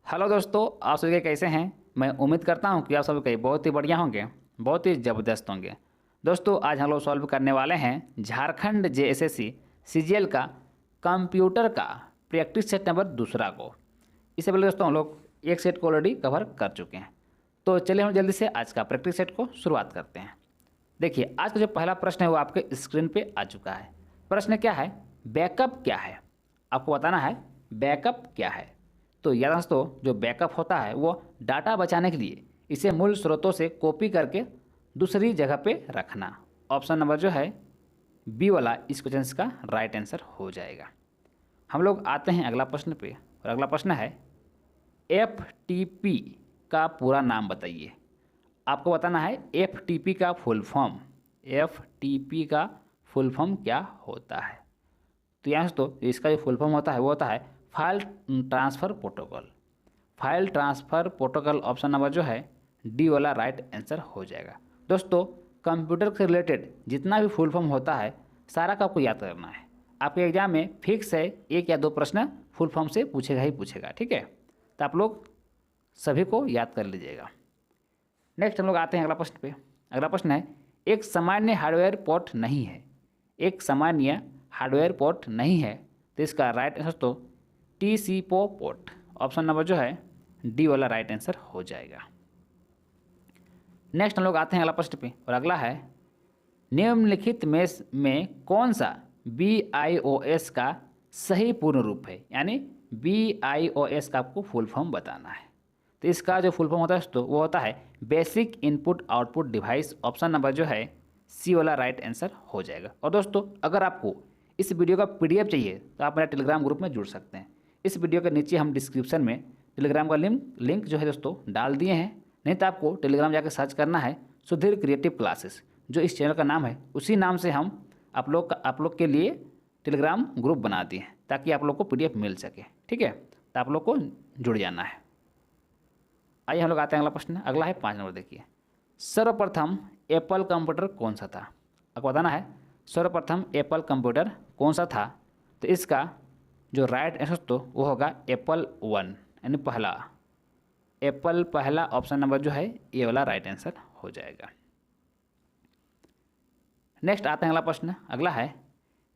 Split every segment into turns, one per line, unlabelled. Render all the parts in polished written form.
Hello दोस्तों, आप सभी कैसे हैं। मैं उम्मीद करता हूं कि आप सभी कई बहुत ही बढ़िया होंगे, बहुत ही ज़बरदस्त होंगे। दोस्तों, आज हम लोग सॉल्व करने वाले हैं झारखंड जेएसएससी सीजीएल का कंप्यूटर का प्रैक्टिस सेट नंबर दूसरा को। इससे पहले दोस्तों हम लोग एक सेट को ऑलरेडी कवर कर चुके हैं। तो चलिए हम जल्दी से आज का प्रैक्टिस सेट को शुरुआत करते हैं। देखिए, आज का जो पहला प्रश्न है वो आपके स्क्रीन पे आ चुका है। प्रश्न क्या है, बैकअप क्या है। आपको बताना है बैकअप क्या है। तो याद दोस्तों, जो बैकअप होता है वो डाटा बचाने के लिए इसे मूल स्रोतों से कॉपी करके दूसरी जगह पे रखना। ऑप्शन नंबर जो है बी वाला इस क्वेश्चन का राइट आंसर हो जाएगा। हम लोग आते हैं अगला प्रश्न पे, और अगला प्रश्न है FTP का पूरा नाम बताइए। आपको बताना है FTP का फुल फॉर्म। FTP का फुल फॉर्म क्या होता है। तो यहाँ दोस्तों इसका जो फुल फॉर्म होता है वो होता है file transfer protocol. File transfer protocol option number जो है डी वाला राइट आंसर हो जाएगा। दोस्तों, कंप्यूटर से रिलेटेड जितना भी फुल फॉर्म होता है सारा का आपको याद करना है। आपके एग्जाम में फिक्स है एक या दो प्रश्न फुल फॉर्म से पूछेगा ही पूछेगा, ठीक है। तो आप लोग सभी को याद कर लीजिएगा। नेक्स्ट हम लोग आते हैं अगला प्रश्न पे। अगला प्रश्न है एक सामान्य हार्डवेयर पोर्ट नहीं है। एक सामान्य हार्डवेयर पोर्ट नहीं है, तो इसका राइट आंसर तो TCPO पोर्ट ऑप्शन नंबर जो है डी वाला राइट आंसर हो जाएगा। नेक्स्ट हम लोग आते हैं अगला प्रश्न पे, और अगला है निम्नलिखित में कौन सा BIOS का सही पूर्ण रूप है। यानी BIOS का आपको फुल फॉर्म बताना है। तो इसका जो फुल फॉर्म होता है दोस्तों वो होता है basic input output device. Option number जो है सी वाला राइट आंसर हो जाएगा। और दोस्तों, अगर आपको इस वीडियो का PDF चाहिए तो आप मेरा टेलीग्राम ग्रुप में जुड़ सकते हैं। इस वीडियो के नीचे हम डिस्क्रिप्शन में टेलीग्राम का लिंक जो है दोस्तों डाल दिए हैं। नहीं तो आपको टेलीग्राम जाकर सर्च करना है सुधीर क्रिएटिव क्लासेस, जो इस चैनल का नाम है उसी नाम से हम आप लोग के लिए टेलीग्राम ग्रुप बना दिए हैं ताकि आप लोग को PDF मिल सके, ठीक है। तो आप लोग को जुड़ जाना है। आइए हम लोग आते हैं अगला प्रश्न। अगला है 5 नंबर। देखिए, सर्वप्रथम एप्पल कंप्यूटर कौन सा था। आपको बताना है सर्वप्रथम एप्पल कंप्यूटर कौन सा था। तो इसका जो राइट आंसर तो वो होगा एप्पल 1 यानी पहला। एप्पल पहला ऑप्शन नंबर जो है ये वाला राइट आंसर हो जाएगा। नेक्स्ट आते हैं अगला प्रश्न। अगला है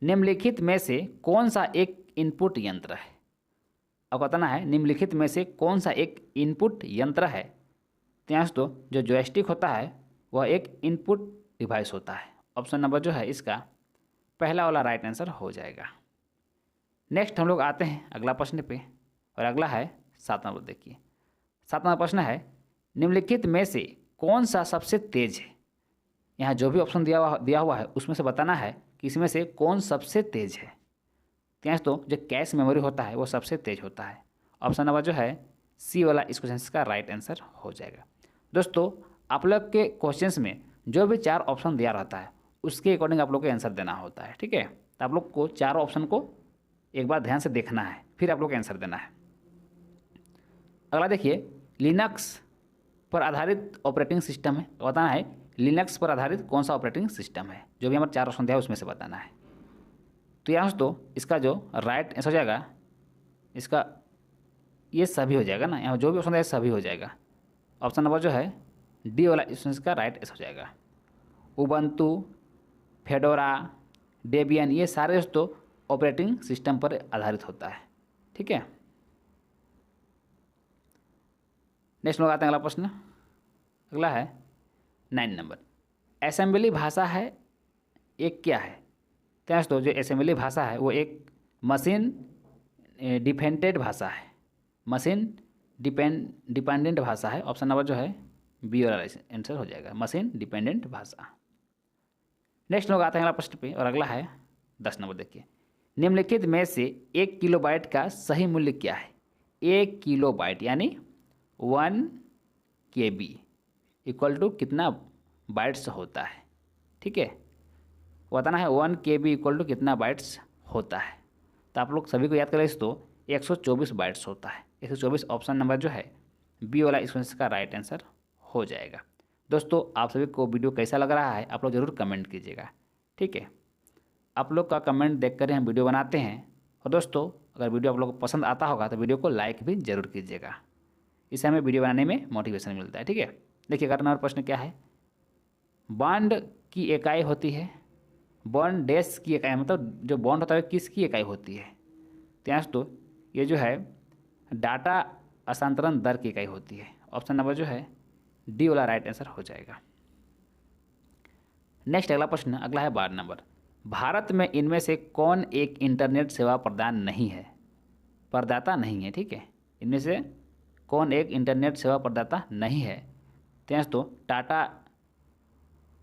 निम्नलिखित में से कौन सा एक इनपुट यंत्र है। आपको बताना है निम्नलिखित में से कौन सा एक इनपुट यंत्र है। तो यहाँ तो जो जॉयस्टिक होता है वह एक इनपुट डिवाइस होता है। ऑप्शन नंबर जो है इसका पहला वाला राइट आंसर हो जाएगा। नेक्स्ट हम लोग आते हैं अगला प्रश्न पे, और अगला है 7 नंबर। देखिए, 7 नंबर प्रश्न है निम्नलिखित में से कौन सा सबसे तेज है। यहाँ जो भी ऑप्शन दिया हुआ है उसमें से बताना है कि इसमें से कौन सबसे तेज है। तो जो कैश मेमोरी होता है वो सबसे तेज होता है। ऑप्शन नंबर जो है सी वाला इस क्वेश्चन का राइट आंसर हो जाएगा। दोस्तों, आप लोग के क्वेश्चंस में जो भी 4 ऑप्शन दिया रहता है उसके अकॉर्डिंग आप लोग को आंसर देना होता है, ठीक है। तो आप लोग को 4 ऑप्शन को एक बार ध्यान से देखना है, फिर आप लोग को आंसर देना है। अगला देखिए, लिनक्स पर आधारित ऑपरेटिंग सिस्टम है। तो बताना है लिनक्स पर आधारित कौन सा ऑपरेटिंग सिस्टम है। जो भी हमारे 4 ऑप्शन दिया है उसमें से बताना है। तो यहाँ तो इसका जो राइट आंसर हो जाएगा इसका ये सभी हो जाएगा ना। यहाँ जो भी ऑप्शन है सभी हो जाएगा। ऑप्शन नंबर जो है डी वाला इसका राइट आंसर हो जाएगा। उबंटू, फेडोरा, डेबियन ये सारे दोस्तों ऑपरेटिंग सिस्टम पर आधारित होता है, ठीक है। नेक्स्ट लोग आते हैं अगला प्रश्न। अगला है 9 नंबर। असेंबली भाषा है एक क्या है। तो दोस्तों जो असेंबली भाषा है वो एक मशीन डिपेंडेंट भाषा है। मशीन डिपेंडेंट भाषा है। ऑप्शन नंबर जो है बी वाला आंसर हो जाएगा, मशीन डिपेंडेंट भाषा। नेक्स्ट लोग आते हैं अगला प्रश्न पे, और अगला है 10 नंबर। देखिए, निम्नलिखित में से 1 किलोबाइट का सही मूल्य क्या है। 1 किलोबाइट यानी 1 KB इक्वल टू कितना बाइट्स होता है, ठीक है। बताना है 1 KB इक्वल टू कितना बाइट्स होता है। तो आप लोग सभी को याद करें तो 124 बाइट्स होता है। 124 ऑप्शन नंबर जो है बी वाला इस क्वेश्चन का राइट आंसर हो जाएगा। दोस्तों, आप सभी को वीडियो कैसा लग रहा है आप लोग ज़रूर कमेंट कीजिएगा, ठीक है। आप लोग का कमेंट देख कर हम वीडियो बनाते हैं। और दोस्तों, अगर वीडियो आप लोग को पसंद आता होगा तो वीडियो को लाइक भी ज़रूर कीजिएगा। इससे हमें वीडियो बनाने में मोटिवेशन मिलता है। ठीक है, देखिए अगला नंबर प्रश्न क्या है। बॉन्ड की इकाई होती है, बॉन्ड डैश की इकाई, मतलब जो बॉन्ड होता है किसकी इकाई होती है। त्यास तो ये जो है डाटा हस्तांतरण दर की इकाई होती है। ऑप्शन नंबर जो है डी वाला राइट आंसर हो जाएगा। नेक्स्ट अगला प्रश्न, अगला है 12 नंबर। भारत में इनमें से कौन एक इंटरनेट सेवा प्रदान नहीं है, प्रदाता नहीं है। ठीक है, इनमें से कौन एक इंटरनेट सेवा प्रदाता नहीं है। त्यास तो Tata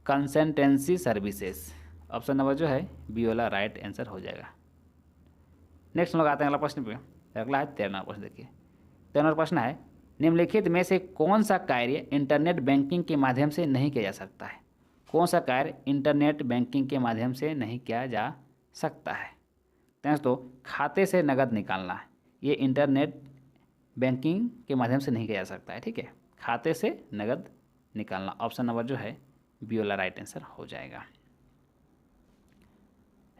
consultancy services. Option number जो है बी वाला राइट आंसर हो जाएगा। नेक्स्ट हम लोग आते हैं अगला प्रश्न पे। अगला है 13वां प्रश्न। देखिए 13वां प्रश्न है, निम्नलिखित में से कौन सा कार्य इंटरनेट बैंकिंग के माध्यम से नहीं किया जा सकता है। कौन सा कार्य इंटरनेट बैंकिंग के माध्यम से नहीं किया जा सकता है। तो खाते से नकद निकालना है, ये इंटरनेट बैंकिंग के माध्यम से नहीं किया जा सकता है। ठीक है, खाते से नकद निकालना। ऑप्शन नंबर जो है बी वाला राइट आंसर हो जाएगा।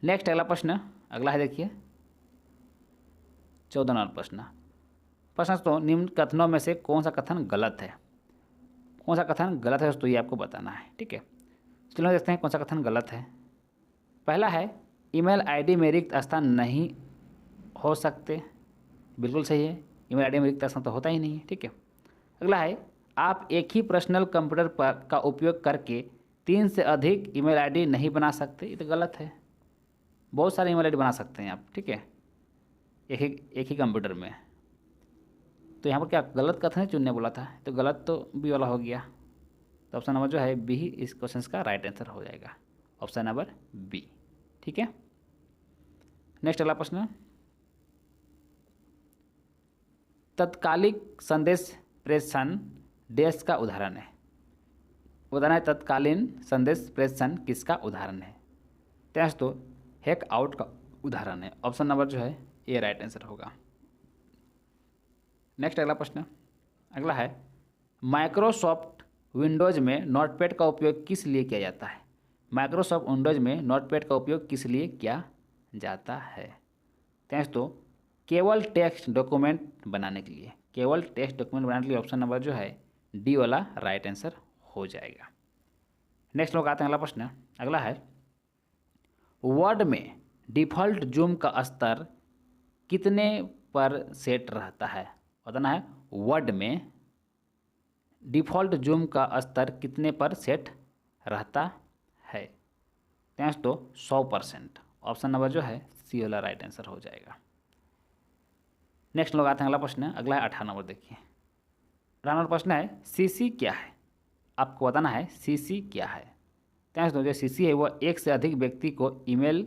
नेक्स्ट अगला प्रश्न, अगला है देखिए 14 नंबर प्रश्न। प्रश्न तो निम्न कथनों में से कौन सा कथन गलत है। कौन सा कथन गलत है दोस्तों, ये आपको बताना है। ठीक है, चलो देखते हैं कौन सा कथन गलत है। पहला है ईमेल आईडी में रिक्त स्थान नहीं हो सकते, बिल्कुल सही है। ईमेल आईडी में रिक्त स्थान तो होता ही नहीं है। ठीक है, अगला है आप एक ही पर्सनल कंप्यूटर पर का उपयोग करके 3 से अधिक ईमेल आईडी नहीं बना सकते, ये तो गलत है। बहुत सारे ईमेल आईडी बना सकते हैं आप। ठीक है, एक ही कंप्यूटर में। तो यहाँ पर क्या गलत कथन चुनने बोला था, तो गलत तो बी वाला हो गया। तो ऑप्शन नंबर जो है बी ही इस क्वेश्चन का राइट आंसर हो जाएगा। Option number B. ठीक है, नेक्स्ट अगला प्रश्न, तत्कालिक संदेश प्रेषण डैश का उदाहरण है। उदाहरण है तत्कालीन संदेश प्रेषण किसका उदाहरण है। तो हैक आउट का उदाहरण है। ऑप्शन नंबर जो है ये राइट आंसर होगा। नेक्स्ट अगला प्रश्न, अगला है माइक्रोसॉफ्ट विंडोज़ में नोटपैड का उपयोग किस लिए किया जाता है। माइक्रोसॉफ्ट विंडोज़ में नोटपैड का उपयोग किस लिए किया जाता है। तो केवल टेक्स्ट डॉक्यूमेंट बनाने के लिए, केवल टेक्स्ट डॉक्यूमेंट बनाने के लिए। ऑप्शन नंबर जो है डी वाला राइट आंसर हो जाएगा। नेक्स्ट लोग आते हैं अगला प्रश्न, अगला है वर्ड में डिफ़ॉल्ट जूम का स्तर कितने पर सेट रहता है। बताना है वर्ड में डिफ़ॉल्ट जूम का स्तर कितने पर सेट रहता है। तो 100%। ऑप्शन नंबर जो है सी वाला राइट आंसर हो जाएगा। नेक्स्ट लोग आते हैं अगला प्रश्न, अगला है 18 नंबर। देखिए 18 नंबर प्रश्न है सीसी क्या है। आपको बताना है सीसी क्या है। जो सीसी है वो एक से अधिक व्यक्ति को ईमेल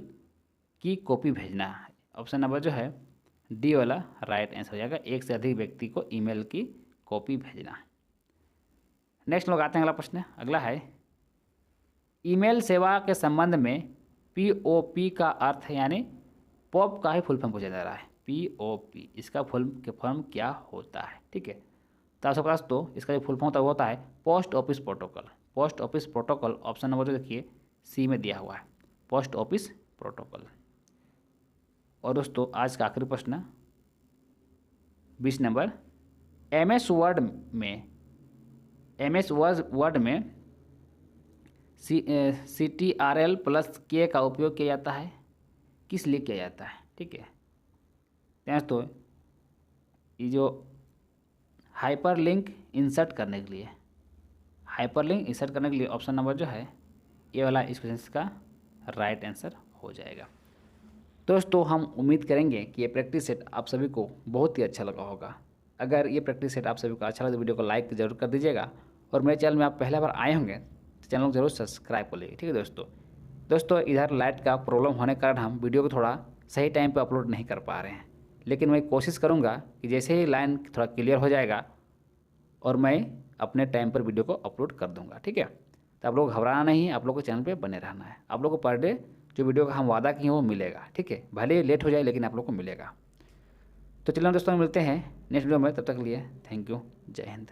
की कॉपी भेजना है। ऑप्शन नंबर जो है डी वाला राइट आंसर हो जाएगा, एक से अधिक व्यक्ति को ईमेल की कॉपी भेजना। नेक्स्ट लोग आते हैं अगला प्रश्न, अगला है ईमेल सेवा के संबंध में पीओपी का अर्थ है, यानी पॉप का ही फुल फॉर्म पूछा जा रहा है। पीओपी इसका फुल फॉर्म क्या होता है। ठीक है, तो आपके पास तो इसका जो फुल फॉर्म होता है post office protocol. Post office protocol option number जो देखिए सी में दिया हुआ है, पोस्ट ऑफिस प्रोटोकॉल। और दोस्तों आज का आखिरी प्रश्न 20 नंबर, एमएस वर्ड में CTRL प्लस के का उपयोग किया जाता है, किस लिए किया जाता है। ठीक है, तो ये जो हाइपरलिंक इंसर्ट करने के लिए, हाइपरलिंक इंसर्ट करने के लिए ऑप्शन नंबर जो है ये वाला इस क्वेश्चन का राइट आंसर हो जाएगा। दोस्तों हम उम्मीद करेंगे कि ये प्रैक्टिस सेट आप सभी को बहुत ही अच्छा लगा होगा। अगर ये प्रैक्टिस सेट आप सभी को अच्छा लगे तो वीडियो को लाइक जरूर कर दीजिएगा, और मेरे चैनल में आप पहला बार आए होंगे तो चैनल को जरूर सब्सक्राइब कर लीजिए। ठीक है दोस्तों इधर लाइट का प्रॉब्लम होने के कारण हम वीडियो को थोड़ा सही टाइम पर अपलोड नहीं कर पा रहे हैं, लेकिन मैं कोशिश करूँगा कि जैसे ही लाइन थोड़ा क्लियर हो जाएगा और मैं अपने टाइम पर वीडियो को अपलोड कर दूँगा। ठीक है, तो आप लोग घबराना नहीं है, आप लोग को चैनल पे बने रहना है। आप लोग को पर डे जो वीडियो का हम वादा किए वो मिलेगा। ठीक है, भले ही लेट हो जाए लेकिन आप लोग को मिलेगा। तो चलिए दोस्तों मिलते हैं नेक्स्ट वीडियो में, तब तक के लिए थैंक यू, जय हिंद।